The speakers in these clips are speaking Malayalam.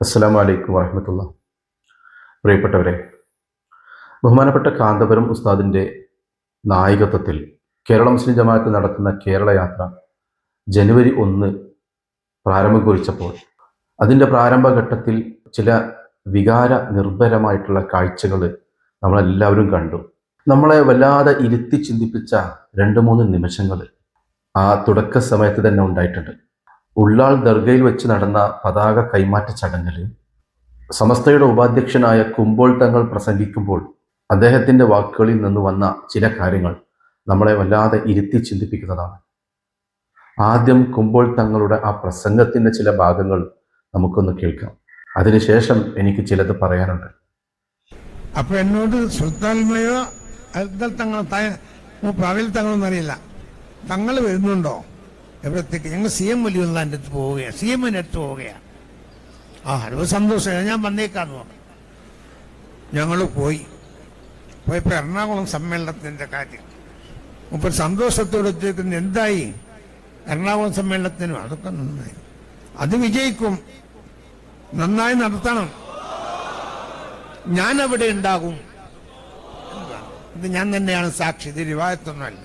അസ്സലാമു അലൈക്കും വറഹ്മത്തുള്ളാ. പ്രിയപ്പെട്ടവരെ, ബഹുമാനപ്പെട്ട കാന്തപുരം ഉസ്താദിൻ്റെ നായകത്വത്തിൽ കേരള മുസ്ലിം ജമാഅത്ത് നടത്തുന്ന കേരള യാത്ര ജനുവരി 1 പ്രാരംഭം കുറിച്ചപ്പോൾ അതിൻ്റെ പ്രാരംഭഘട്ടത്തിൽ ചില വികാര നിർഭരമായിട്ടുള്ള കാഴ്ചകൾ നമ്മളെല്ലാവരും കണ്ടു. നമ്മളെ വല്ലാതെ ഇരുത്തി ചിന്തിപ്പിച്ച 2-3 നിമിഷങ്ങൾ ആ തുടക്ക സമയത്ത് തന്നെ ഉണ്ടായിട്ടുണ്ട്. ഉള്ളാൾ ദർഗയിൽ വെച്ച് നടന്ന പതാക കൈമാറ്റ ചടങ്ങിൽ സമസ്തയുടെ ഉപാധ്യക്ഷനായ കുമ്പോൾ തങ്ങൾ പ്രസംഗിക്കുമ്പോൾ അദ്ദേഹത്തിൻ്റെ വാക്കുകളിൽ നിന്ന് വന്ന ചില കാര്യങ്ങൾ നമ്മളെ വല്ലാതെ ഇരുത്തി ചിന്തിപ്പിക്കുന്നതാണ്. ആദ്യം കുമ്പോൾ തങ്ങളുടെ ആ പ്രസംഗത്തിൻ്റെ ചില ഭാഗങ്ങൾ നമുക്കൊന്ന് കേൾക്കാം. അതിനുശേഷം എനിക്ക് ചിലത് പറയാനുണ്ട്. അപ്പൊ എന്നോട് സുൽത്താൻമയോ അൽദൽ തങ്ങൾ പ്രാവിൽ തങ്ങളൊന്നും അറിയില്ല, തങ്ങൾ വരുന്നുണ്ടോ എവിടത്തേക്ക്? ഞങ്ങൾ CM വലിയുള്ള അടുത്ത് പോവുകയാണ്, CMന്റെ അടുത്ത് പോവുകയാണ്. അത് സന്തോഷമാണ്, ഞാൻ വന്നേക്കാന്ന് പറഞ്ഞു. ഞങ്ങൾ പോയപ്പോൾ എറണാകുളം സമ്മേളനത്തിന്റെ കാര്യം മുപ്പത് സന്തോഷത്തോടെ എത്തിയിരിക്കുന്നു. എന്തായി എറണാകുളം സമ്മേളനത്തിനും? അതൊക്കെ നന്നായി, അത് വിജയിക്കും, നന്നായി നടത്തണം, ഞാൻ അവിടെ ഉണ്ടാകും. ഇത് ഞാൻ തന്നെയാണ് സാക്ഷി, ഇത് റിവായത്തൊന്നുമല്ല.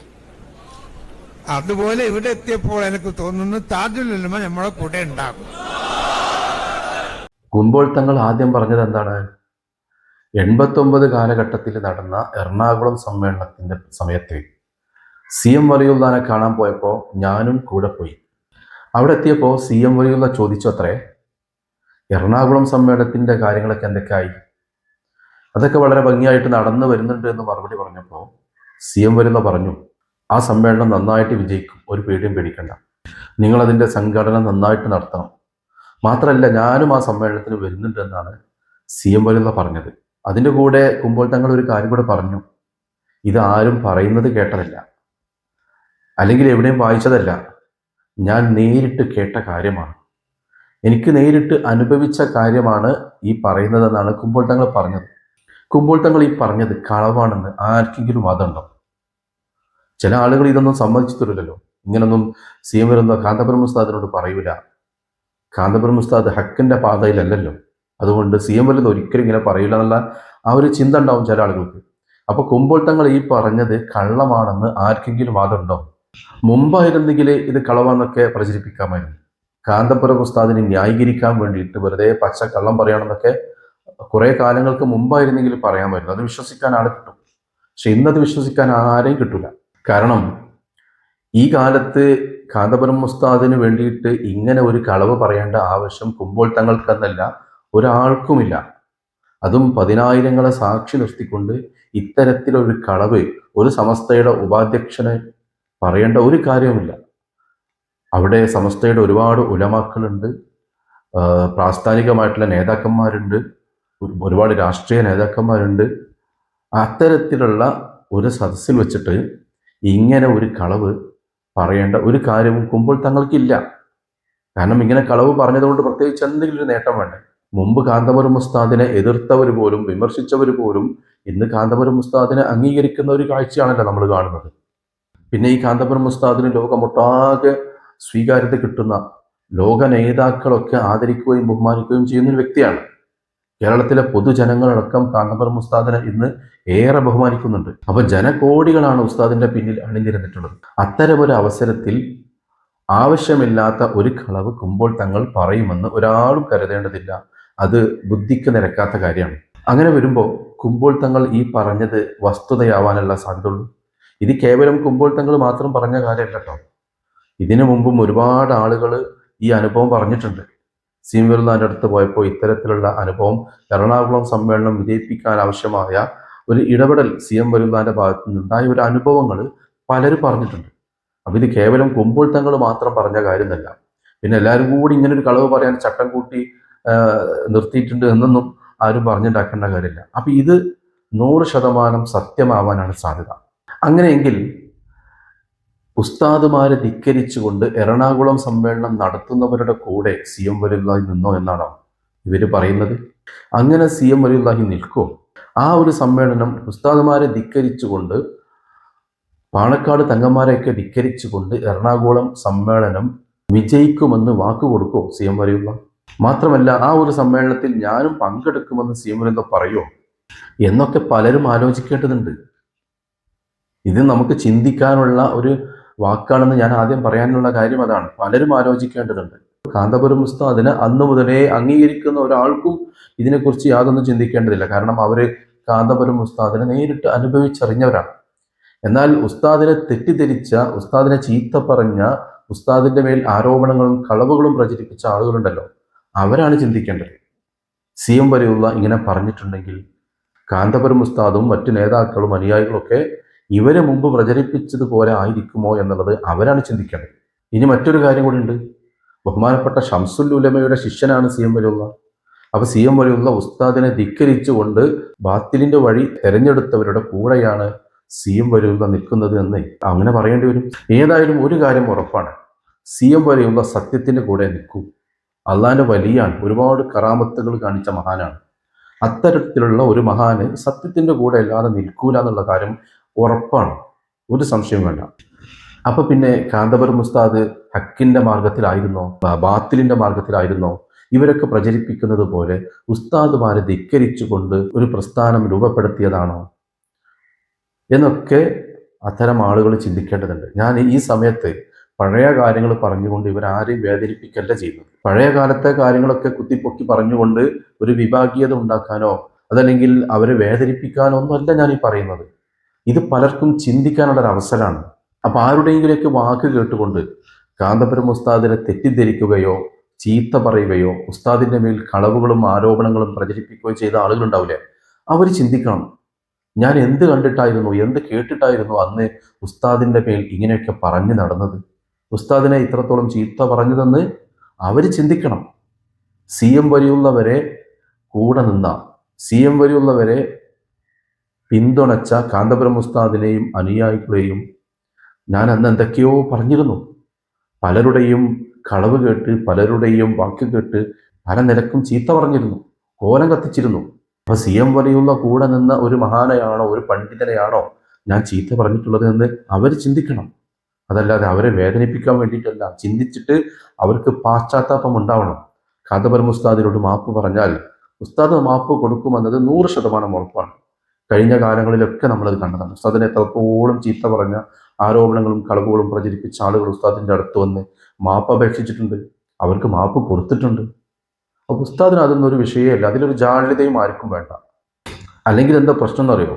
അതുപോലെ ഇവിടെ എത്തിയപ്പോൾ എനിക്ക് തോന്നുന്നു താജുൽ ഉലമ നമ്മളെ കൂടെ ഉണ്ടാകും. കുമ്പോൾ തങ്ങൾ ആദ്യം പറഞ്ഞത് എന്താണ്? 89 കാലഘട്ടത്തിൽ നടന്ന എറണാകുളം സമ്മേളനത്തിൻ്റെ സമയത്ത് CM വലിയുള്ളാനെ കാണാൻ പോയപ്പോൾ ഞാനും കൂടെ പോയി. അവിടെ എത്തിയപ്പോൾ CM വലിയുള്ള ചോദിച്ചു അത്രേ, എറണാകുളം സമ്മേളനത്തിൻ്റെ കാര്യങ്ങളൊക്കെ എന്തൊക്കെയായി? അതൊക്കെ വളരെ ഭംഗിയായിട്ട് നടന്നു വരുന്നുണ്ട് എന്ന് മറുപടി പറഞ്ഞപ്പോൾ CM വലിയുള്ള പറഞ്ഞു, ആ സമ്മേളനം നന്നായിട്ട് വിജയിക്കും, ഒരു പേടിയും പേടിക്കണ്ട, നിങ്ങളതിൻ്റെ സംഘടന നന്നായിട്ട് നടത്തണം, മാത്രമല്ല ഞാനും ആ സമ്മേളനത്തിന് വരുന്നുണ്ട് എന്നാണ് CM വലിയുള്ള പറഞ്ഞത്. അതിൻ്റെ കൂടെ കുമ്പോൾ തങ്ങൾ ഒരു കാര്യം കൂടെ പറഞ്ഞു, ഇത് ആരും പറയുന്നത് കേട്ടതല്ല, അല്ലെങ്കിൽ എവിടെയും വായിച്ചതല്ല, ഞാൻ നേരിട്ട് കേട്ട കാര്യമാണ്, എനിക്ക് നേരിട്ട് അനുഭവിച്ച കാര്യമാണ് ഈ പറയുന്നതെന്നാണ് കുമ്പോൾ തങ്ങൾ പറഞ്ഞത്. കുമ്പോൾ തങ്ങൾ ഈ പറഞ്ഞത് കളവാണെന്ന് ആർക്കെങ്കിലും വാദമുണ്ടോ? ചില ആളുകൾ ഇതൊന്നും സമ്മതിച്ചു തരില്ലല്ലോ. ഇങ്ങനൊന്നും CM വരുന്ന കാന്തപുരം ഉസ്താദിനോട് പറയൂല, കാന്തപുരം ഉസ്താദ് ഹക്കിൻ്റെ പാതയിലല്ലല്ലോ, അതുകൊണ്ട് CM വലുത് ഒരിക്കലും ഇങ്ങനെ പറയില്ല എന്നുള്ള ആ ഒരു ചിന്ത ഉണ്ടാവും ചില ആളുകൾക്ക്. അപ്പോൾ കുമ്പോൾ തങ്ങൾ ഈ പറഞ്ഞത് കള്ളമാണെന്ന് ആർക്കെങ്കിലും വാദമുണ്ടോ? മുമ്പായിരുന്നെങ്കിൽ ഇത് കളവാന്നൊക്കെ പ്രചരിപ്പിക്കാമായിരുന്നു. കാന്തപുരം ഉസ്താദിനെ ന്യായീകരിക്കാൻ വേണ്ടിയിട്ട് വെറുതെ പച്ച കള്ളം പറയണമെന്നൊക്കെ കുറേ കാലങ്ങൾക്ക് മുമ്പായിരുന്നെങ്കിൽ പറയാമായിരുന്നു, അത് വിശ്വസിക്കാൻ ആളെ കിട്ടും. പക്ഷെ ഇന്നത് വിശ്വസിക്കാൻ ആരെയും കിട്ടില്ല. കാരണം ഈ കാലത്ത് കാന്തപുരം ഉസ്താദിന് വേണ്ടിയിട്ട് ഇങ്ങനെ ഒരു കളവ് പറയേണ്ട ആവശ്യം കുമ്പോൾ തങ്ങൾക്കെന്നല്ല ഒരാൾക്കുമില്ല. അതും 10,000-ങ്ങളെ സാക്ഷി നിർത്തിക്കൊണ്ട് ഇത്തരത്തിലൊരു കളവ് ഒരു സമസ്തയുടെ ഉപാധ്യക്ഷനെ പറയേണ്ട ഒരു കാര്യവുമില്ല. അവിടെ സമസ്തയുടെ ഒരുപാട് ഉലമാക്കളുണ്ട്, പ്രാസ്ഥാനികമായിട്ടുള്ള നേതാക്കന്മാരുണ്ട്, ഒരുപാട് രാഷ്ട്രീയ നേതാക്കന്മാരുണ്ട്. അത്തരത്തിലുള്ള ഒരു സദസ്സിൽ വെച്ചിട്ട് ഇങ്ങനെ ഒരു കളവ് പറയേണ്ട ഒരു കാര്യവും കുമ്പോൾ തങ്ങൾക്കില്ല. കാരണം ഇങ്ങനെ കളവ് പറഞ്ഞതുകൊണ്ട് പ്രത്യേകിച്ച് എന്തെങ്കിലും ഒരു നേട്ടം വേണ്ടേ? മുമ്പ് കാന്തപുരം ഉസ്താദിനെ എതിർത്തവർ പോലും വിമർശിച്ചവർ പോലും ഇന്ന് കാന്തപുരം ഉസ്താദിനെ അംഗീകരിക്കുന്ന ഒരു കാഴ്ചയാണല്ലോ നമ്മൾ കാണുന്നത്. പിന്നെ ഈ കാന്തപുരം ഉസ്താദിന് ലോകമൊട്ടാകെ സ്വീകാര്യത കിട്ടുന്ന ലോക നേതാക്കളൊക്കെ ആദരിക്കുകയും ബഹുമാനിക്കുകയും ചെയ്യുന്ന ഒരു വ്യക്തിയാണ്. കേരളത്തിലെ പൊതുജനങ്ങളടക്കം കാന്തപുരം ഉസ്താദിനെ ഇന്ന് ഏറെ ബഹുമാനിക്കുന്നുണ്ട്. അപ്പൊ ജനകോടികളാണ് ഉസ്താദിന്റെ പിന്നിൽ അണിനിരന്നിട്ടുള്ളത്. അത്തരമൊരു അവസരത്തിൽ ആവശ്യമില്ലാത്ത ഒരു കളവ് കുമ്പോൾ തങ്ങൾ പറയുമെന്ന് ഒരാളും കരുതേണ്ടതില്ല. അത് ബുദ്ധിക്ക് നിരക്കാത്ത കാര്യമാണ്. അങ്ങനെ വരുമ്പോൾ കുമ്പോൾ തങ്ങൾ ഈ പറഞ്ഞത് വസ്തുതയാവാനുള്ള സാധ്യതയുള്ളൂ. ഇത് കേവലം കുമ്പോൾ തങ്ങൾ മാത്രം പറഞ്ഞ കാര്യമല്ല കേട്ടോ. ഇതിനു മുമ്പും ഒരുപാട് ആളുകൾ ഈ അനുഭവം പറഞ്ഞിട്ടുണ്ട്. CM വരുന്നതിൻ്റെ അടുത്ത് പോയപ്പോൾ ഇത്തരത്തിലുള്ള അനുഭവം, എറണാകുളം സമ്മേളനം വിജയിപ്പിക്കാൻ ആവശ്യമായ ഒരു ഇടപെടൽ CM വരുന്നതിൻ്റെ ഭാഗത്തു നിന്നുണ്ടായ ഒരു അനുഭവങ്ങൾ പലരും പറഞ്ഞിട്ടുണ്ട്. അപ്പം ഇത് കേവലം കുമ്പോൾ തങ്ങൾ മാത്രം പറഞ്ഞ കാര്യമല്ല. പിന്നെ എല്ലാവരും കൂടി ഇങ്ങനെ ഒരു കളവ് പറയാൻ ചട്ടം കൂട്ടി നിർത്തിയിട്ടുണ്ട് എന്നൊന്നും ആരും പറഞ്ഞുണ്ടാക്കേണ്ട കാര്യമില്ല. അപ്പം ഇത് 100% സത്യമാവാനാണ് സാധ്യത. അങ്ങനെയെങ്കിൽ ഉസ്താദുമാരെ ധിക്കരിച്ചുകൊണ്ട് എറണാകുളം സമ്മേളനം നടത്തുന്നവരുടെ കൂടെ CM വലിയുള്ളാഹി നിന്നോ എന്നാണോ ഇവർ പറയുന്നത്? അങ്ങനെ CM വലിയുള്ളാഹി നിൽക്കുമോ? ആ ഒരു സമ്മേളനം ഉസ്താദുമാരെ ധിക്കരിച്ചുകൊണ്ട്, പാണക്കാട് തങ്ങന്മാരെയൊക്കെ ധിക്കരിച്ചുകൊണ്ട് എറണാകുളം സമ്മേളനം വിജയിക്കുമെന്ന് വാക്ക് കൊടുക്കുമോ CM വലിയുള്ളാഹി? മാത്രമല്ല ആ ഒരു സമ്മേളനത്തിൽ ഞാനും പങ്കെടുക്കുമെന്ന് സി എം വലിയുള്ള പറയുമോ എന്നൊക്കെ പലരും ആലോചിക്കേണ്ടതുണ്ട്. ഇത് നമുക്ക് ചിന്തിക്കാനുള്ള ഒരു വാക്കാണെന്ന് ഞാൻ ആദ്യം പറയാനുള്ള കാര്യം അതാണ്. പലരും ആലോചിക്കേണ്ടതുണ്ട്. കാന്തപുരം ഉസ്താദിനെ അന്ന് മുതലേ അംഗീകരിക്കുന്ന ഒരാൾക്കും ഇതിനെക്കുറിച്ച് യാതൊന്നും ചിന്തിക്കേണ്ടതില്ല. കാരണം അവര് കാന്തപുരം ഉസ്താദിനെ നേരിട്ട് അനുഭവിച്ചറിഞ്ഞവരാണ്. എന്നാൽ ഉസ്താദിനെ തെറ്റിദ്ധരിച്ച, ഉസ്താദിനെ ചീത്ത പറഞ്ഞ, ഉസ്താദിന്റെ മേൽ ആരോപണങ്ങളും കളവുകളും പ്രചരിപ്പിച്ച ആളുകളുണ്ടല്ലോ, അവരാണ് ചിന്തിക്കേണ്ടത്. സി എം വലിയുള്ള ഇങ്ങനെ പറഞ്ഞിട്ടുണ്ടെങ്കിൽ കാന്തപുരം ഉസ്താദും മറ്റു നേതാക്കളും അനുയായികളൊക്കെ ഇവരെ മുമ്പ് പ്രചരിപ്പിച്ചതുപോലെ ആയിരിക്കുമോ എന്നുള്ളത് അവരാണ് ചിന്തിക്കേണ്ടത്. ഇനി മറ്റൊരു കാര്യം കൂടി ഉണ്ട്. ബഹുമാനപ്പെട്ട ഷംസുൽ ഉലമയുടെ ശിഷ്യനാണ് സി എം വലിയുള്ള. അപ്പൊ സി എം വലിയുള്ള ഉസ്താദിനെ ധിക്കരിച്ചുകൊണ്ട് ബാത്തിലിന്റെ വഴി തെരഞ്ഞെടുത്തവരുടെ കൂടെയാണ് സി എം വലിയുള്ള നിൽക്കുന്നത് എന്ന് അങ്ങനെ പറയേണ്ടി വരും. ഏതായാലും ഒരു കാര്യം ഉറപ്പാണ്, സി എം വലിയുള്ള സത്യത്തിന്റെ കൂടെ നിൽക്കും. അള്ളാന്റെ വലിയാണ്, ഒരുപാട് കറാമത്തുകൾ കാണിച്ച മഹാനാണ്. അത്തരത്തിലുള്ള ഒരു മഹാന് സത്യത്തിന്റെ കൂടെ അല്ലാതെ നിൽക്കൂല എന്നുള്ള കാര്യം ഉറപ്പാണ്, ഒരു സംശയം വേണ്ട. അപ്പൊ പിന്നെ കാന്തപുരം ഉസ്താദ് ഹക്കിന്റെ മാർഗത്തിലായിരുന്നോ ബാത്തിലിന്റെ മാർഗത്തിലായിരുന്നോ? ഇവരൊക്കെ പ്രചരിപ്പിക്കുന്നത് പോലെ ഉസ്താദുമാരെ ധിക്കരിച്ചുകൊണ്ട് ഒരു പ്രസ്ഥാനം രൂപപ്പെടുത്തിയതാണോ എന്നൊക്കെ അത്തരം ആളുകൾ ചിന്തിക്കേണ്ടതുണ്ട്. ഞാൻ ഈ സമയത്ത് പഴയ കാര്യങ്ങൾ പറഞ്ഞുകൊണ്ട് ഇവരാരെയും വേദനിപ്പിക്കല്ല ചെയ്യുന്നത്. പഴയ കാലത്തെ കാര്യങ്ങളൊക്കെ കുത്തിപ്പൊക്കി പറഞ്ഞുകൊണ്ട് ഒരു വിഭാഗീയത ഉണ്ടാക്കാനോ അതല്ലെങ്കിൽ അവരെ വേദനിപ്പിക്കാനോ ഒന്നുമല്ല ഞാൻ ഈ പറയുന്നത്. ഇത് പലർക്കും ചിന്തിക്കാനുള്ളൊരു അവസരമാണ്. അപ്പൊ ആരുടെയെങ്കിലേക്ക് വാക്ക് കേട്ടുകൊണ്ട് കാന്തപുരം ഉസ്താദിനെ തെറ്റിദ്ധരിക്കുകയോ ചീത്ത പറയുകയോ ഉസ്താദിന്റെ മേൽ കളവുകളും ആരോപണങ്ങളും പ്രചരിപ്പിക്കുകയോ ചെയ്ത ആളുകളുണ്ടാവില്ലേ, അവർ ചിന്തിക്കണം, ഞാൻ എന്ത് കണ്ടിട്ടായിരുന്നു, എന്ത് കേട്ടിട്ടായിരുന്നു അന്ന് ഉസ്താദിന്റെ മേൽ ഇങ്ങനെയൊക്കെ പറഞ്ഞു നടന്നത്, ഉസ്താദിനെ ഇത്രത്തോളം ചീത്ത പറഞ്ഞതെന്ന് അവർ ചിന്തിക്കണം. സി എം വലിയുള്ളവരെ കൂടെ നിന്ന, സി എം വലിയുള്ളവരെ പിന്തുണച്ച കാന്തപുരം ഉസ്താദിനെയും അനുയായികളെയും ഞാൻ അന്ന് എന്തൊക്കെയോ പറഞ്ഞിരുന്നു. പലരുടെയും കളവ് കേട്ട്, പലരുടെയും വാക്ക് കേട്ട് പല നിലക്കും ചീത്ത പറഞ്ഞിരുന്നു, കോലം കത്തിച്ചിരുന്നു. അപ്പൊ സി എം വലിയുള്ള കൂടെ നിന്ന ഒരു മഹാനെയാണോ, ഒരു പണ്ഡിതനെയാണോ ഞാൻ ചീത്ത പറഞ്ഞിട്ടുള്ളത് എന്ന് അവർ ചിന്തിക്കണം. അതല്ലാതെ അവരെ വേദനിപ്പിക്കാൻ വേണ്ടിയിട്ടല്ല. ചിന്തിച്ചിട്ട് അവർക്ക് പാശ്ചാത്താപം ഉണ്ടാവണം. കാന്തപുരം ഉസ്താദിനോട് മാപ്പ് പറഞ്ഞാൽ ഉസ്താദ് മാപ്പ് കൊടുക്കുമെന്നത് 100% ഉറപ്പാണ്. കഴിഞ്ഞ കാലങ്ങളിലൊക്കെ നമ്മളത് കണ്ടതാണ്. ഉസ്താദിനെ എത്രത്തോളം ചീത്ത പറഞ്ഞ ആരോപണങ്ങളും കളവുകളും പ്രചരിപ്പിച്ച ആളുകൾ ഉസ്താദിന്റെ അടുത്ത് വന്ന് മാപ്പ് അപേക്ഷിച്ചിട്ടുണ്ട്, അവർക്ക് മാപ്പ് കൊടുത്തിട്ടുണ്ട്. അപ്പൊ ഉസ്താദിന് അതൊന്നും ഒരു വിഷയമല്ല, അതിലൊരു ജാള്യതയും ആർക്കും വേണ്ട. അല്ലെങ്കിൽ എന്താ പ്രശ്നം എന്നറിയോ,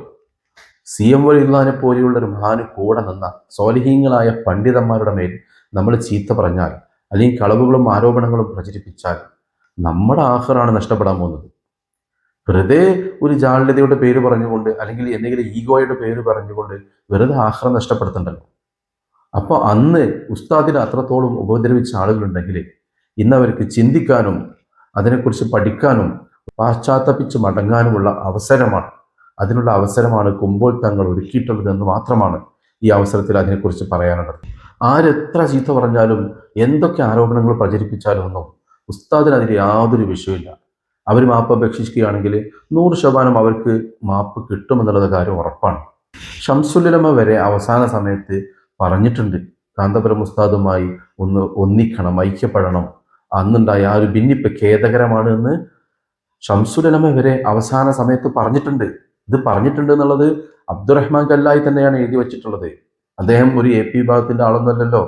സി എം വലിയുള്ളതിനെ പോലെയുള്ള ഒരു മഹാന് കൂടെ നിന്ന സ്വാലിഹീങ്ങളായ പണ്ഡിതന്മാരുടെ മേൽ നമ്മൾ ചീത്ത പറഞ്ഞാൽ അല്ലെങ്കിൽ കളവുകളും ആരോപണങ്ങളും പ്രചരിപ്പിച്ചാൽ നമ്മുടെ ആഖിറാണ് നഷ്ടപ്പെടാൻ പോകുന്നത്. വെറുതെ ഒരു ജാള്യതയുടെ പേര് പറഞ്ഞുകൊണ്ട് അല്ലെങ്കിൽ എന്തെങ്കിലും ഈഗോയുടെ പേര് പറഞ്ഞുകൊണ്ട് വെറുതെ ആഖിറ നഷ്ടപ്പെടുത്തണ്ടല്ലോ. അപ്പൊ അന്ന് ഉസ്താദിനെ അത്രത്തോളം ഉപദ്രവിച്ച ആളുകളുണ്ടെങ്കിൽ ഇന്നവർക്ക് ചിന്തിക്കാനും അതിനെക്കുറിച്ച് പഠിക്കാനും പാശ്ചാത്തപിച്ച് മടങ്ങാനുമുള്ള അവസരമാണ്. അതിനുള്ള അവസരമാണ് കുമ്പോൾ തങ്ങൾ ഒരുക്കിയിട്ടുള്ളത് എന്ന് മാത്രമാണ് ഈ അവസരത്തിൽ അതിനെക്കുറിച്ച് പറയാനുള്ളത്. ആരെത്ര ചീത്ത പറഞ്ഞാലും എന്തൊക്കെ ആരോപണങ്ങൾ പ്രചരിപ്പിച്ചാലും ഒന്നും ഉസ്താദിന് അതിൽ യാതൊരു വിഷയമില്ല. അവർ മാപ്പ് അപേക്ഷിക്കുകയാണെങ്കിൽ 100% അവർക്ക് മാപ്പ് കിട്ടുമെന്നുള്ള കാര്യം ഉറപ്പാണ്. ഷംസുൽ ഉലമ വരെ അവസാന സമയത്ത് പറഞ്ഞിട്ടുണ്ട്, കാന്തപുരം ഉസ്താദുമായി ഒന്ന് ഒന്നിക്കണം, ഐക്യപ്പെടണം, അന്നുണ്ടായ ആ ഒരു ഭിന്നിപ്പ് ഖേദകരമാണ് എന്ന് ഷംസുൽ ഉലമ വരെ അവസാന സമയത്ത് പറഞ്ഞിട്ടുണ്ട്. ഇത് പറഞ്ഞിട്ടുണ്ട് എന്നുള്ളത് അബ്ദുറഹ്മാൻ കല്ലായി തന്നെയാണ് എഴുതി വെച്ചിട്ടുള്ളത്. അദ്ദേഹം ഒരു AP വിഭാഗത്തിന്റെ ആളൊന്നുമല്ലല്ലോ.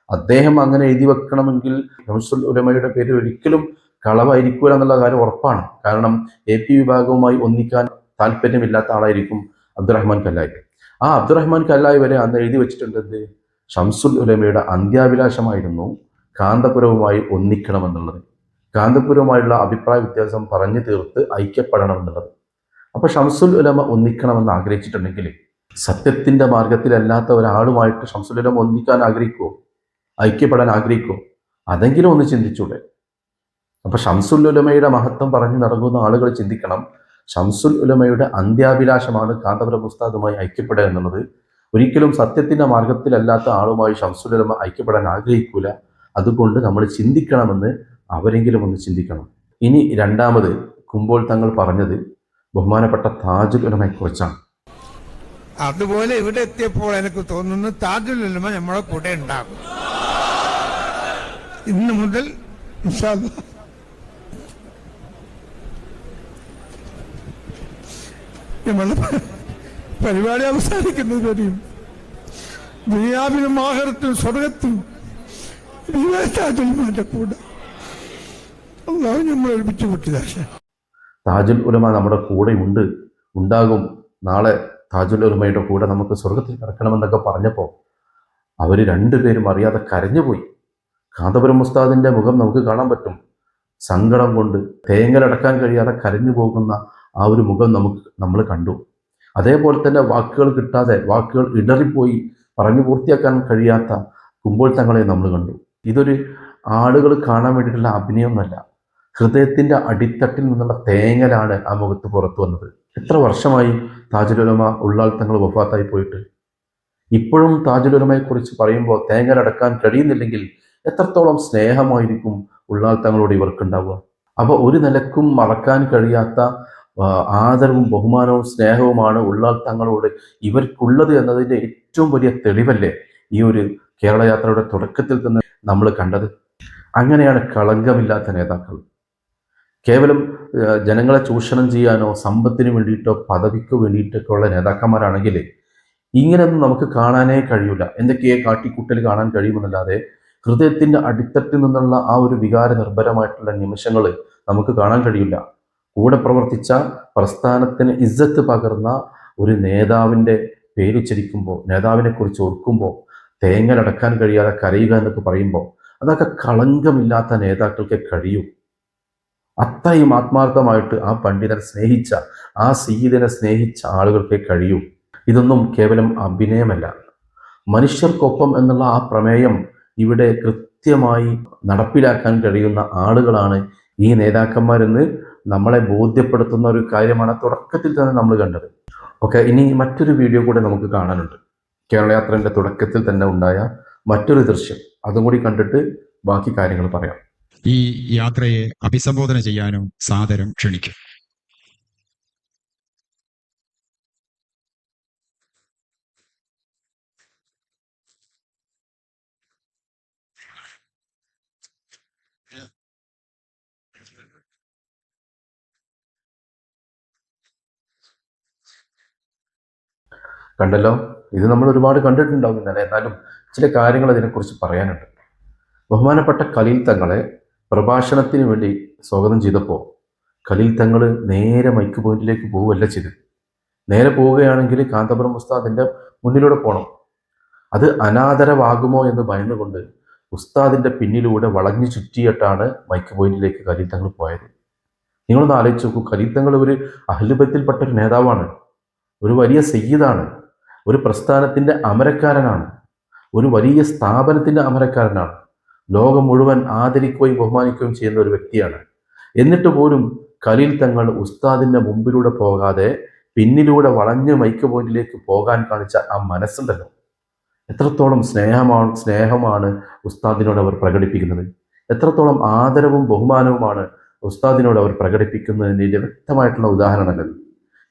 അദ്ദേഹം അങ്ങനെ എഴുതി വെക്കണമെങ്കിൽ ഷംസുൽ ഉലമയുടെ പേര് ഒരിക്കലും കളവായിരിക്കൂല എന്നുള്ള കാര്യം ഉറപ്പാണ്. കാരണം AP വിഭാഗവുമായി ഒന്നിക്കാൻ താല്പര്യമില്ലാത്ത ആളായിരിക്കും അബ്ദുറഹ്മാൻ കല്ലായി. ആ അബ്ദുറഹ്മാൻ കല്ലായി വരെ അന്ന് എഴുതി വെച്ചിട്ടുണ്ട് ഷംസുൽ ഉലമയുടെ അന്ത്യാഭിലാഷമായിരുന്നു കാന്തപുരവുമായി ഒന്നിക്കണമെന്നുള്ളത്, കാന്തപുരവുമായുള്ള അഭിപ്രായ വ്യത്യാസം പറഞ്ഞു തീർത്ത് ഐക്യപ്പെടണം എന്നുള്ളത്. അപ്പൊ ഷംസുൽ ഉലമ ഒന്നിക്കണമെന്ന് ആഗ്രഹിച്ചിട്ടുണ്ടെങ്കിൽ സത്യത്തിന്റെ മാർഗത്തിലല്ലാത്ത ഒരാളുമായിട്ട് ഷംസുൽ ഉലമ ഒന്നിക്കാൻ ആഗ്രഹിക്കുമോ, ഐക്യപ്പെടാൻ ആഗ്രഹിക്കുമോ? അതെങ്കിലും ഒന്ന് ചിന്തിച്ചൂടെ? അപ്പൊ ഷംസുൽ ഉലമയുടെ മഹത്വം പറഞ്ഞു നടങ്ങുന്ന ആളുകൾ ചിന്തിക്കണം, ഷംസുൽ ഉലമയുടെ അന്ത്യാഭിലാഷമാണ് കാന്തപുരം ഉസ്താദുമായി ഐക്യപ്പെടുക എന്നുള്ളത്. ഒരിക്കലും സത്യത്തിന്റെ മാർഗത്തിലല്ലാത്ത ആളുമായി ഷംസുൽ ഉലമ ഐക്യപ്പെടാൻ ആഗ്രഹിക്കൂല. അതുകൊണ്ട് നമ്മൾ ചിന്തിക്കണമെന്ന് അവരെങ്കിലും ഒന്ന് ചിന്തിക്കണം. ഇനി രണ്ടാമത് കുമ്പോൾ തങ്ങൾ പറഞ്ഞത് ബഹുമാനപ്പെട്ട താജുൽ ഉലമയെക്കുറിച്ചാണ്. അതുപോലെ ഇവിടെ എത്തിയപ്പോൾ എനിക്ക് തോന്നുന്നു താജുൽ ഉലമ നമ്മളെ കൂടെ ഉണ്ടാകും. ഇന്ന് മുതൽ ഇൻഷാ അല്ലാഹ് നമ്മളുടെ പരിപാടി അവസാനിക്കുന്നത് വരെയും ദുനിയാവിലും ആഖിറത്തിലും സ്വർഗത്തിലും താജുലുമാന്റെ കൂടെ അള്ളാഹു നമ്മൾ ഒരുമിച്ച് കൂട്ടിയതാശ. താജുൽ ഉലമ നമ്മുടെ കൂടെ ഉണ്ടാകും. നാളെ താജുൽ ഉലമയുടെ കൂടെ നമുക്ക് സ്വർഗത്തിൽ കിടക്കണമെന്നൊക്കെ പറഞ്ഞപ്പോൾ അവർ രണ്ടുപേരും അറിയാതെ കരഞ്ഞുപോയി. കാന്തപുരം ഉസ്താദിൻ്റെ മുഖം നമുക്ക് കാണാൻ പറ്റും. സങ്കടം കൊണ്ട് തേങ്ങലടക്കാൻ കഴിയാതെ കരഞ്ഞു പോകുന്ന ആ ഒരു മുഖം നമ്മൾ കണ്ടു. അതേപോലെ തന്നെ വാക്കുകൾ കിട്ടാതെ, വാക്കുകൾ ഇടറിപ്പോയി പറഞ്ഞു പൂർത്തിയാക്കാൻ കഴിയാത്ത കുമ്പോൾ തങ്ങളെ നമ്മൾ കണ്ടു. ഇതൊരു ആളുകൾ കാണാൻ വേണ്ടിയിട്ടുള്ള അഭിനയമൊന്നുമല്ല, ഹൃദയത്തിൻ്റെ അടിത്തട്ടിൽ നിന്നുള്ള തേങ്ങലാണ് ആ മുഖത്ത് പുറത്തു വന്നത്. എത്ര വർഷമായി താജുൽ ഉലമ ഉള്ളാൾ തങ്ങൾ വഫാത്തായി പോയിട്ട്? ഇപ്പോഴും താജുൽ ഉലമയെക്കുറിച്ച് പറയുമ്പോൾ തേങ്ങലടക്കാൻ കഴിയുന്നില്ലെങ്കിൽ എത്രത്തോളം സ്നേഹമായിരിക്കും ഉള്ളാൾ തങ്ങളോട് ഇവർക്കുണ്ടാവുക. അപ്പോൾ ഒരു നിലക്കും മറക്കാൻ കഴിയാത്ത ആദരവും ബഹുമാനവും സ്നേഹവുമാണ് ഉള്ളാൾ തങ്ങളോട് ഇവർക്കുള്ളത് എന്നതിൻ്റെ ഏറ്റവും വലിയ തെളിവല്ലേ ഈ ഒരു കേരള യാത്രയുടെ തുടക്കത്തിൽ തന്നെ നമ്മൾ കണ്ടത്. അങ്ങനെയാണ് കളങ്കമില്ലാത്ത നേതാക്കൾ. കേവലം ജനങ്ങളെ ചൂഷണം ചെയ്യാനോ സമ്പത്തിന് വേണ്ടിയിട്ടോ പദവിക്ക് വേണ്ടിയിട്ടൊക്കെ ഉള്ള നേതാക്കന്മാരാണെങ്കിൽ ഇങ്ങനെയൊന്നും നമുക്ക് കാണാനേ കഴിയില്ല. എന്തൊക്കെയോ കാട്ടിക്കൂട്ടൽ കാണാൻ കഴിയുമെന്നല്ലാതെ ഹൃദയത്തിൻ്റെ അടിത്തട്ടിൽ നിന്നുള്ള ആ ഒരു വികാര നിർഭരമായിട്ടുള്ള നിമിഷങ്ങൾ നമുക്ക് കാണാൻ കഴിയില്ല. കൂടെ പ്രവർത്തിച്ച പ്രസ്ഥാനത്തിന് ഇസ്സത്ത് പകർന്ന ഒരു നേതാവിൻ്റെ പേരുച്ചരിക്കുമ്പോൾ, നേതാവിനെ കുറിച്ച് ഓർക്കുമ്പോൾ തേങ്ങലടക്കാൻ കഴിയാതെ കരയുക എന്നൊക്കെ പറയുമ്പോൾ അതൊക്കെ കളങ്കമില്ലാത്ത നേതാക്കൾക്ക് കഴിയും. അത്രയും ആത്മാർത്ഥമായിട്ട് ആ പണ്ഡിതനെ സ്നേഹിച്ച, ആ സയ്യിദിനെ സ്നേഹിച്ച ആളുകൾക്കേ കഴിയൂ. ഇതൊന്നും കേവലം അഭിനയമല്ല. മനുഷ്യർക്കൊപ്പം എന്നുള്ള ആ പ്രമേയം ഇവിടെ കൃത്യമായി നടപ്പിലാക്കാൻ കഴിയുന്ന ആളുകളാണ് ഈ നേതാക്കന്മാരെന്ന് നമ്മളെ ബോധ്യപ്പെടുത്തുന്ന ഒരു കാര്യമാണ് തുടക്കത്തിൽ തന്നെ നമ്മൾ കണ്ടത്. ഓക്കെ, ഇനി മറ്റൊരു വീഡിയോ കൂടെ നമുക്ക് കാണാനുണ്ട്. കേരള യാത്രയുടെ തുടക്കത്തിൽ തന്നെ ഉണ്ടായ മറ്റൊരു ദൃശ്യം, അതും കൂടി കണ്ടിട്ട് ബാക്കി കാര്യങ്ങൾ പറയാം. ഈ യാത്രയെ അഭിസംബോധന ചെയ്യാനും സാദരം ക്ഷണിക്കും. കണ്ടല്ലോ, ഇത് നമ്മൾ ഒരുപാട് കണ്ടിട്ടുണ്ടാവുന്നില്ല, എന്നാലും ചില കാര്യങ്ങൾ അതിനെക്കുറിച്ച് പറയാനുണ്ട്. ബഹുമാനപ്പെട്ട ഖലീൽ തങ്ങളെ പ്രഭാഷണത്തിന് വേണ്ടി സ്വാഗതം ചെയ്തപ്പോൾ ഖലീൽ തങ്ങൾ നേരെ മൈക്ക് പോയിന്റിലേക്ക് പോവുകയല്ല ചെയ്തത്. നേരെ പോവുകയാണെങ്കിൽ കാന്തപുരം ഉസ്താദിൻ്റെ മുന്നിലൂടെ പോകണം. അത് അനാദരവാകുമോ എന്ന് ഭയന്നുകൊണ്ട് ഉസ്താദിൻ്റെ പിന്നിലൂടെ വളഞ്ഞു ചുറ്റിയിട്ടാണ് മൈക്ക് പോയിന്റിലേക്ക് ഖലീൽ തങ്ങൾ പോയത്. നിങ്ങളൊന്ന് ആലോചിച്ച് നോക്കൂ, ഖലീൽ തങ്ങൾ ഒരു അഹ്ലുബൈത്തിൽപ്പെട്ട ഒരു നേതാവാണ്, ഒരു വലിയ സയ്യിദാണ്, ഒരു പ്രസ്ഥാനത്തിൻ്റെ അമരക്കാരനാണ്, ഒരു വലിയ സ്ഥാപനത്തിൻ്റെ അമരക്കാരനാണ്, ലോകം മുഴുവൻ ആദരിക്കുകയും ബഹുമാനിക്കുകയും ചെയ്യുന്ന ഒരു വ്യക്തിയാണ്. എന്നിട്ട് പോലും ഖലീൽ തങ്ങൾ ഉസ്താദിൻ്റെ മുമ്പിലൂടെ പോകാതെ പിന്നിലൂടെ വളഞ്ഞ് മൈക്ക് പോയിന്റിലേക്ക് പോകാൻ കാണിച്ച ആ മനസ്സുണ്ടല്ലോ, എത്രത്തോളം സ്നേഹമാണ് ഉസ്താദിനോട് അവർ പ്രകടിപ്പിക്കുന്നത്, എത്രത്തോളം ആദരവും ബഹുമാനവുമാണ് ഉസ്താദിനോട് അവർ പ്രകടിപ്പിക്കുന്നതിൻ്റെ വ്യക്തമായിട്ടുള്ള ഉദാഹരണങ്ങൾ.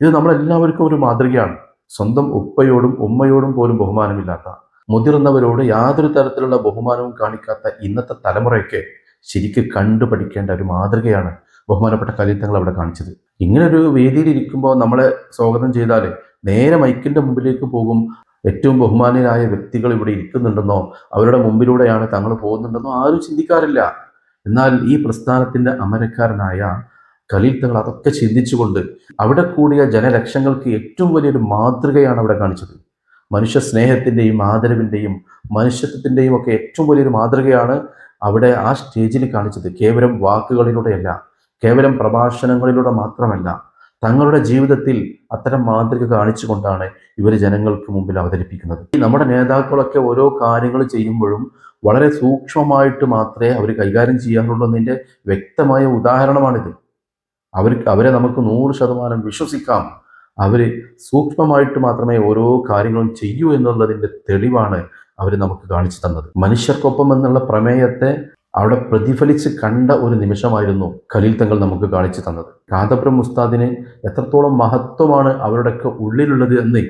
ഇത് നമ്മളെല്ലാവർക്കും ഒരു മാതൃകയാണ്. സ്വന്തം ഉപ്പയോടും ഉമ്മയോടും പോലും ബഹുമാനമില്ലാത്ത, മുതിർന്നവരോട് യാതൊരു തരത്തിലുള്ള ബഹുമാനവും കാണിക്കാത്ത ഇന്നത്തെ തലമുറയ്ക്ക് ശരിക്ക് കണ്ടുപഠിക്കേണ്ട ഒരു മാതൃകയാണ് ബഹുമാനപ്പെട്ട ഖലീൽ തങ്ങൾ അവിടെ കാണിച്ചത്. ഇങ്ങനൊരു വേദിയിൽ ഇരിക്കുമ്പോൾ നമ്മളെ സ്വാഗതം ചെയ്താൽ നേരെ മൈക്കിൻ്റെ മുമ്പിലേക്ക് പോകും. ഏറ്റവും ബഹുമാനരായ വ്യക്തികൾ ഇവിടെ ഇരിക്കുന്നുണ്ടെന്നോ അവരുടെ മുമ്പിലൂടെയാണ് തങ്ങൾ പോകുന്നുണ്ടെന്നോ ആരും ചിന്തിക്കാറില്ല. എന്നാൽ ഈ പ്രസ്ഥാനത്തിൻ്റെ അമരക്കാരനായ ഖലീൽ തങ്ങൾ അതൊക്കെ ചിന്തിച്ചുകൊണ്ട് അവിടെ കൂടിയ ജനലക്ഷങ്ങൾക്ക് ഏറ്റവും വലിയൊരു മാതൃകയാണ് അവിടെ കാണിച്ചത്. മനുഷ്യ സ്നേഹത്തിൻ്റെയും ആദരവിൻ്റെയും മനുഷ്യത്വത്തിൻ്റെയും ഒക്കെ ഏറ്റവും വലിയൊരു മാതൃകയാണ് അവിടെ ആ സ്റ്റേജിൽ കാണിച്ചത്. കേവലം വാക്കുകളിലൂടെയല്ല, കേവലം പ്രഭാഷണങ്ങളിലൂടെ മാത്രമല്ല, തങ്ങളുടെ ജീവിതത്തിൽ അത്തരം മാതൃക കാണിച്ചുകൊണ്ടാണ് ഇവർ ജനങ്ങൾക്ക് മുമ്പിൽ അവതരിപ്പിക്കുന്നത്. നമ്മുടെ നേതാക്കളൊക്കെ ഓരോ കാര്യങ്ങൾ ചെയ്യുമ്പോഴും വളരെ സൂക്ഷ്മമായിട്ട് മാത്രമേ അവർ കൈകാര്യം ചെയ്യാറുള്ളൂ എന്നതിൻ്റെ വ്യക്തമായ ഉദാഹരണമാണിത്. അവരെ നമുക്ക് 100% വിശ്വസിക്കാം. അവർ സൂക്ഷ്മമായിട്ട് മാത്രമേ ഓരോ കാര്യങ്ങളും ചെയ്യൂ എന്നുള്ളതിൻ്റെ തെളിവാണ് അവർ നമുക്ക് കാണിച്ചു തന്നത്. മനുഷ്യർക്കൊപ്പം എന്നുള്ള പ്രമേയത്തെ അവിടെ പ്രതിഫലിച്ച് കണ്ട ഒരു നിമിഷമായിരുന്നു ഖലീൽ തങ്ങൾ നമുക്ക് കാണിച്ചു തന്നത്. കാന്തപുരം ഉസ്താദിന് എത്രത്തോളം മഹത്വമാണ് അവരുടെയൊക്കെ ഉള്ളിലുള്ളത് എന്ന്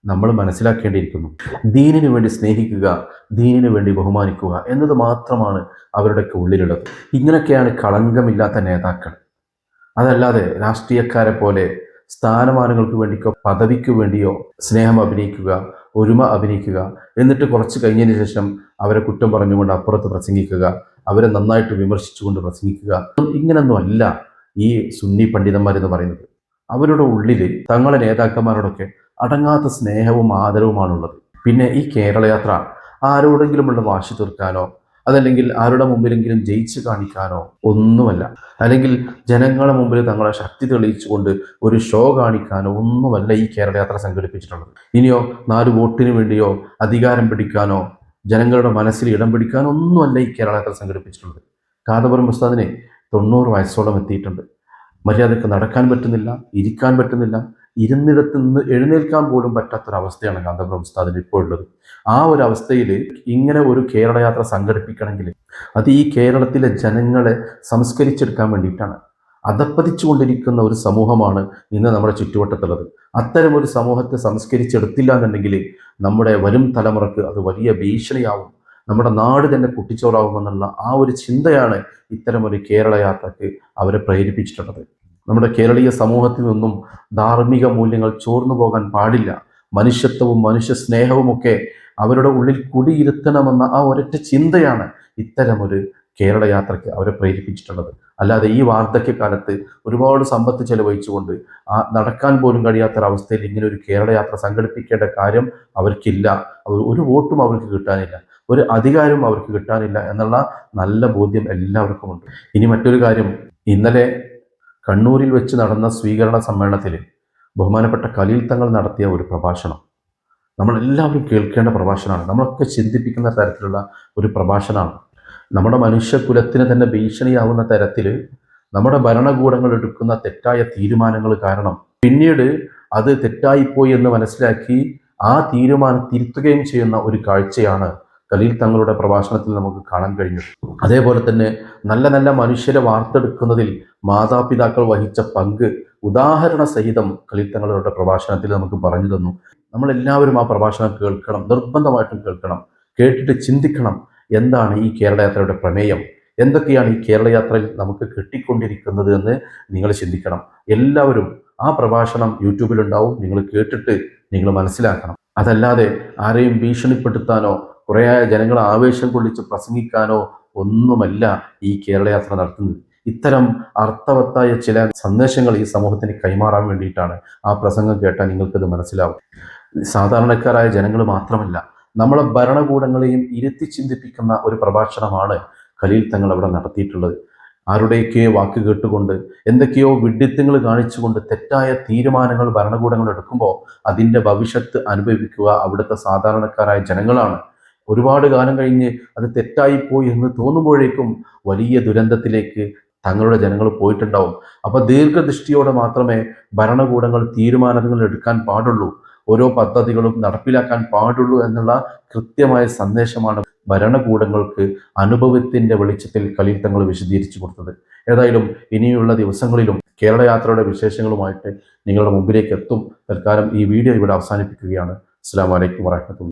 നമ്മൾ മനസ്സിലാക്കേണ്ടിയിരിക്കുന്നു. ദീനിനു വേണ്ടി സ്നേഹിക്കുക, ദീനിനു വേണ്ടി ബഹുമാനിക്കുക എന്നത് മാത്രമാണ് അവരുടെയൊക്കെ ഉള്ളിലുള്ളത്. ഇങ്ങനെയൊക്കെയാണ് കളങ്കമില്ലാത്ത നേതാക്കൾ. അതല്ലാതെ രാഷ്ട്രീയക്കാരെ പോലെ സ്ഥാനമാനങ്ങൾക്ക് വേണ്ടിയോ പദവിക്ക് വേണ്ടിയോ സ്നേഹം അഭിനയിക്കുക, ഒരുമ അഭിനയിക്കുക, എന്നിട്ട് കുറച്ച് കഴിഞ്ഞതിന് ശേഷം അവരെ കുറ്റം പറഞ്ഞുകൊണ്ട് അപ്പുറത്ത് പ്രസംഗിക്കുക, അവരെ നന്നായിട്ട് വിമർശിച്ചുകൊണ്ട് പ്രസംഗിക്കുക. ഇങ്ങനൊന്നും അല്ല ഈ സുന്നി പണ്ഡിതന്മാരെന്ന് പറയുന്നത്. അവരുടെ ഉള്ളിൽ തങ്ങളുടെ നേതാക്കന്മാരോടൊക്കെ അടങ്ങാത്ത സ്നേഹവും ആദരവുമാണുള്ളത്. പിന്നെ ഈ കേരളയാത്ര ആരോടെങ്കിലുമുള്ള വാശി തീർക്കാനോ അതല്ലെങ്കിൽ ആരുടെ മുമ്പിലെങ്കിലും ജയിച്ച് കാണിക്കാനോ ഒന്നുമല്ല, അല്ലെങ്കിൽ ജനങ്ങളുടെ മുമ്പിൽ തങ്ങളെ ശക്തി തെളിയിച്ചുകൊണ്ട് ഒരു ഷോ കാണിക്കാനോ ഒന്നുമല്ല ഈ കേരളയാത്ര സംഘടിപ്പിച്ചിട്ടുള്ളത്. ഇനിയോ 4 വോട്ടിന് വേണ്ടിയോ അധികാരം പിടിക്കാനോ ജനങ്ങളുടെ മനസ്സിൽ ഇടം പിടിക്കാനോ ഒന്നുമല്ല ഈ കേരളയാത്ര സംഘടിപ്പിച്ചിട്ടുള്ളത്. കാന്തപുരം ഉസ്താദിന് 90 വയസ്സോളം എത്തിയിട്ടുണ്ട്. മര്യാദയ്ക്ക് നടക്കാൻ പറ്റുന്നില്ല, ഇരിക്കാൻ പറ്റുന്നില്ല, ഇരുന്നിടത്ത് നിന്ന് എഴുന്നേൽക്കാൻ പോലും പറ്റാത്തൊരവസ്ഥയാണ് കാന്തപുരം ഉസ്താദിന് ഇപ്പോൾ ഉള്ളത്. ആ ഒരു അവസ്ഥയിൽ ഇങ്ങനെ ഒരു കേരളയാത്ര സംഘടിപ്പിക്കണമെങ്കിൽ അത് ഈ കേരളത്തിലെ ജനങ്ങളെ സംസ്കരിച്ചെടുക്കാൻ വേണ്ടിയിട്ടാണ്. അധപ്പതിച്ചുകൊണ്ടിരിക്കുന്ന ഒരു സമൂഹമാണ് ഇന്ന് നമ്മുടെ ചുറ്റുവട്ടത്തുള്ളത്. അത്തരം ഒരു സമൂഹത്തെ സംസ്കരിച്ചെടുത്തില്ല എന്നുണ്ടെങ്കിൽ നമ്മുടെ വരും തലമുറക്ക് അത് വലിയ ഭീഷണിയാവും, നമ്മുടെ നാട് തന്നെ കുട്ടിച്ചോറാവുമെന്നുള്ള ആ ഒരു ചിന്തയാണ് ഇത്തരം ഒരു കേരളയാത്രക്ക് അവരെ പ്രേരിപ്പിച്ചിട്ടുള്ളത്. നമ്മുടെ കേരളീയ സമൂഹത്തിൽ നിന്നും ധാർമ്മിക മൂല്യങ്ങൾ ചോർന്നു പോകാൻ പാടില്ല. മനുഷ്യത്വവും മനുഷ്യ സ്നേഹവുമൊക്കെ അവരുടെ ഉള്ളിൽ കുടിയിരുത്തണമെന്ന ആ ഒരൊറ്റ ചിന്തയാണ് ഇത്തരമൊരു കേരളയാത്രയ്ക്ക് അവരെ പ്രേരിപ്പിച്ചിട്ടുള്ളത്. അല്ലാതെ ഈ വാർദ്ധക്യകാലത്ത് ഒരുപാട് സമ്പത്ത് ചെലവഴിച്ചുകൊണ്ട് നടക്കാൻ പോലും കഴിയാത്തൊരവസ്ഥയിൽ ഇങ്ങനെ ഒരു കേരളയാത്ര സംഘടിപ്പിക്കേണ്ട കാര്യം അവർക്കില്ല. ഒരു വോട്ടും അവർക്ക് കിട്ടാനില്ല, ഒരു അധികാരവും അവർക്ക് കിട്ടാനില്ല എന്നുള്ള നല്ല ബോധ്യം എല്ലാവർക്കുമുണ്ട്. ഇനി മറ്റൊരു കാര്യം, ഇന്നലെ കണ്ണൂരിൽ വെച്ച് നടന്ന സ്വീകരണ സമ്മേളനത്തിൽ ബഹുമാനപ്പെട്ട ഖലീൽ തങ്ങൾ നടത്തിയ ഒരു പ്രഭാഷണം നമ്മളെല്ലാവരും കേൾക്കേണ്ട പ്രഭാഷണമാണ്. നമ്മളൊക്കെ ചിന്തിപ്പിക്കുന്ന തരത്തിലുള്ള ഒരു പ്രഭാഷണമാണ്. നമ്മുടെ മനുഷ്യകുലത്തിന് തന്നെ ഭീഷണിയാവുന്ന തരത്തിൽ നമ്മുടെ ഭരണകൂടങ്ങൾ എടുക്കുന്ന തെറ്റായ തീരുമാനങ്ങൾ കാരണം പിന്നീട് അത് തെറ്റായിപ്പോയി എന്ന് മനസ്സിലാക്കി ആ തീരുമാനം തിരുത്തുകയും ചെയ്യുന്ന ഒരു കാഴ്ചയാണ് ഖലീൽ തങ്ങളുടെ പ്രഭാഷണത്തിൽ നമുക്ക് കാണാൻ കഴിഞ്ഞത്. അതേപോലെ തന്നെ നല്ല നല്ല മനുഷ്യരെ വാർത്തെടുക്കുന്നതിൽ മാതാപിതാക്കൾ വഹിച്ച പങ്ക് ഉദാഹരണ സഹിതം ഖലീൽ തങ്ങളുടെ പ്രഭാഷണത്തിൽ നമുക്ക് പറഞ്ഞു തന്നു. നമ്മളെല്ലാവരും ആ പ്രഭാഷണം കേൾക്കണം, നിർബന്ധമായിട്ടും കേൾക്കണം. കേട്ടിട്ട് ചിന്തിക്കണം, എന്താണ് ഈ കേരളയാത്രയുടെ പ്രമേയം, എന്തൊക്കെയാണ് ഈ കേരളയാത്രയിൽ നമുക്ക് കിട്ടിക്കൊണ്ടിരിക്കുന്നത് എന്ന് നിങ്ങൾ ചിന്തിക്കണം. എല്ലാവരും ആ പ്രഭാഷണം യൂട്യൂബിലുണ്ടാവും, നിങ്ങൾ കേട്ടിട്ട് നിങ്ങൾ മനസ്സിലാക്കണം. അതല്ലാതെ ആരെയും ഭീഷണിപ്പെടുത്താനോ കുറേ ജനങ്ങളെ ആവേശം കൊള്ളിച്ച് പ്രസംഗിക്കാനോ ഒന്നുമല്ല ഈ കേരളയാത്ര നടത്തുന്നത്. ഇത്തരം അർത്ഥവത്തായ ചില സന്ദേശങ്ങൾ ഈ സമൂഹത്തിന് കൈമാറാൻ വേണ്ടിയിട്ടാണ്. ആ പ്രസംഗം കേട്ടാൽ നിങ്ങൾക്കത് മനസ്സിലാവും. സാധാരണക്കാരായ ജനങ്ങൾ മാത്രമല്ല, നമ്മളെ ഭരണകൂടങ്ങളെയും ഇരുത്തി ചിന്തിപ്പിക്കുന്ന ഒരു പ്രഭാഷണമാണ് ഖലീൽ തങ്ങൾ അവിടെ നടത്തിയിട്ടുള്ളത്. ആരുടെയൊക്കെയോ വാക്ക് കേട്ടുകൊണ്ട് എന്തൊക്കെയോ വിഡ്ഢിത്തങ്ങൾ കാണിച്ചുകൊണ്ട് തെറ്റായ തീരുമാനങ്ങൾ ഭരണകൂടങ്ങൾ എടുക്കുമ്പോൾ അതിൻ്റെ ഭവിഷ്യത്ത് അനുഭവിക്കുക അവിടുത്തെ സാധാരണക്കാരായ ജനങ്ങളാണ്. ഒരുപാട് കാലം കഴിഞ്ഞ് അത് തെറ്റായിപ്പോയി എന്ന് തോന്നുമ്പോഴേക്കും വലിയ ദുരന്തത്തിലേക്ക് തങ്ങളുടെ ജനങ്ങൾ പോയിട്ടുണ്ടാവും. അപ്പോൾ ദീർഘദൃഷ്ടിയോടെ മാത്രമേ ഭരണകൂടങ്ങൾ തീരുമാനങ്ങൾ എടുക്കാൻ പാടുള്ളൂ, ഓരോ പദ്ധതികളും നടപ്പിലാക്കാൻ പാടുള്ളൂ എന്നുള്ള കൃത്യമായ സന്ദേശമാണ് ഭരണകൂടങ്ങൾക്ക് അനുഭവത്തിൻ്റെ വെളിച്ചത്തിൽ ഖലീൽ തങ്ങൾ വിശദീകരിച്ചു കൊടുത്തത്. ഏതായാലും ഇനിയുള്ള ദിവസങ്ങളിലും കേരളയാത്രയുടെ വിശേഷങ്ങളുമായിട്ട് നിങ്ങളുടെ മുമ്പിലേക്ക് എത്തും. തൽക്കാലം ഈ വീഡിയോ ഇവിടെ അവസാനിപ്പിക്കുകയാണ്. അസ്സലാമു അലൈക്കും വറഹ്മത്തുള്ളാഹി.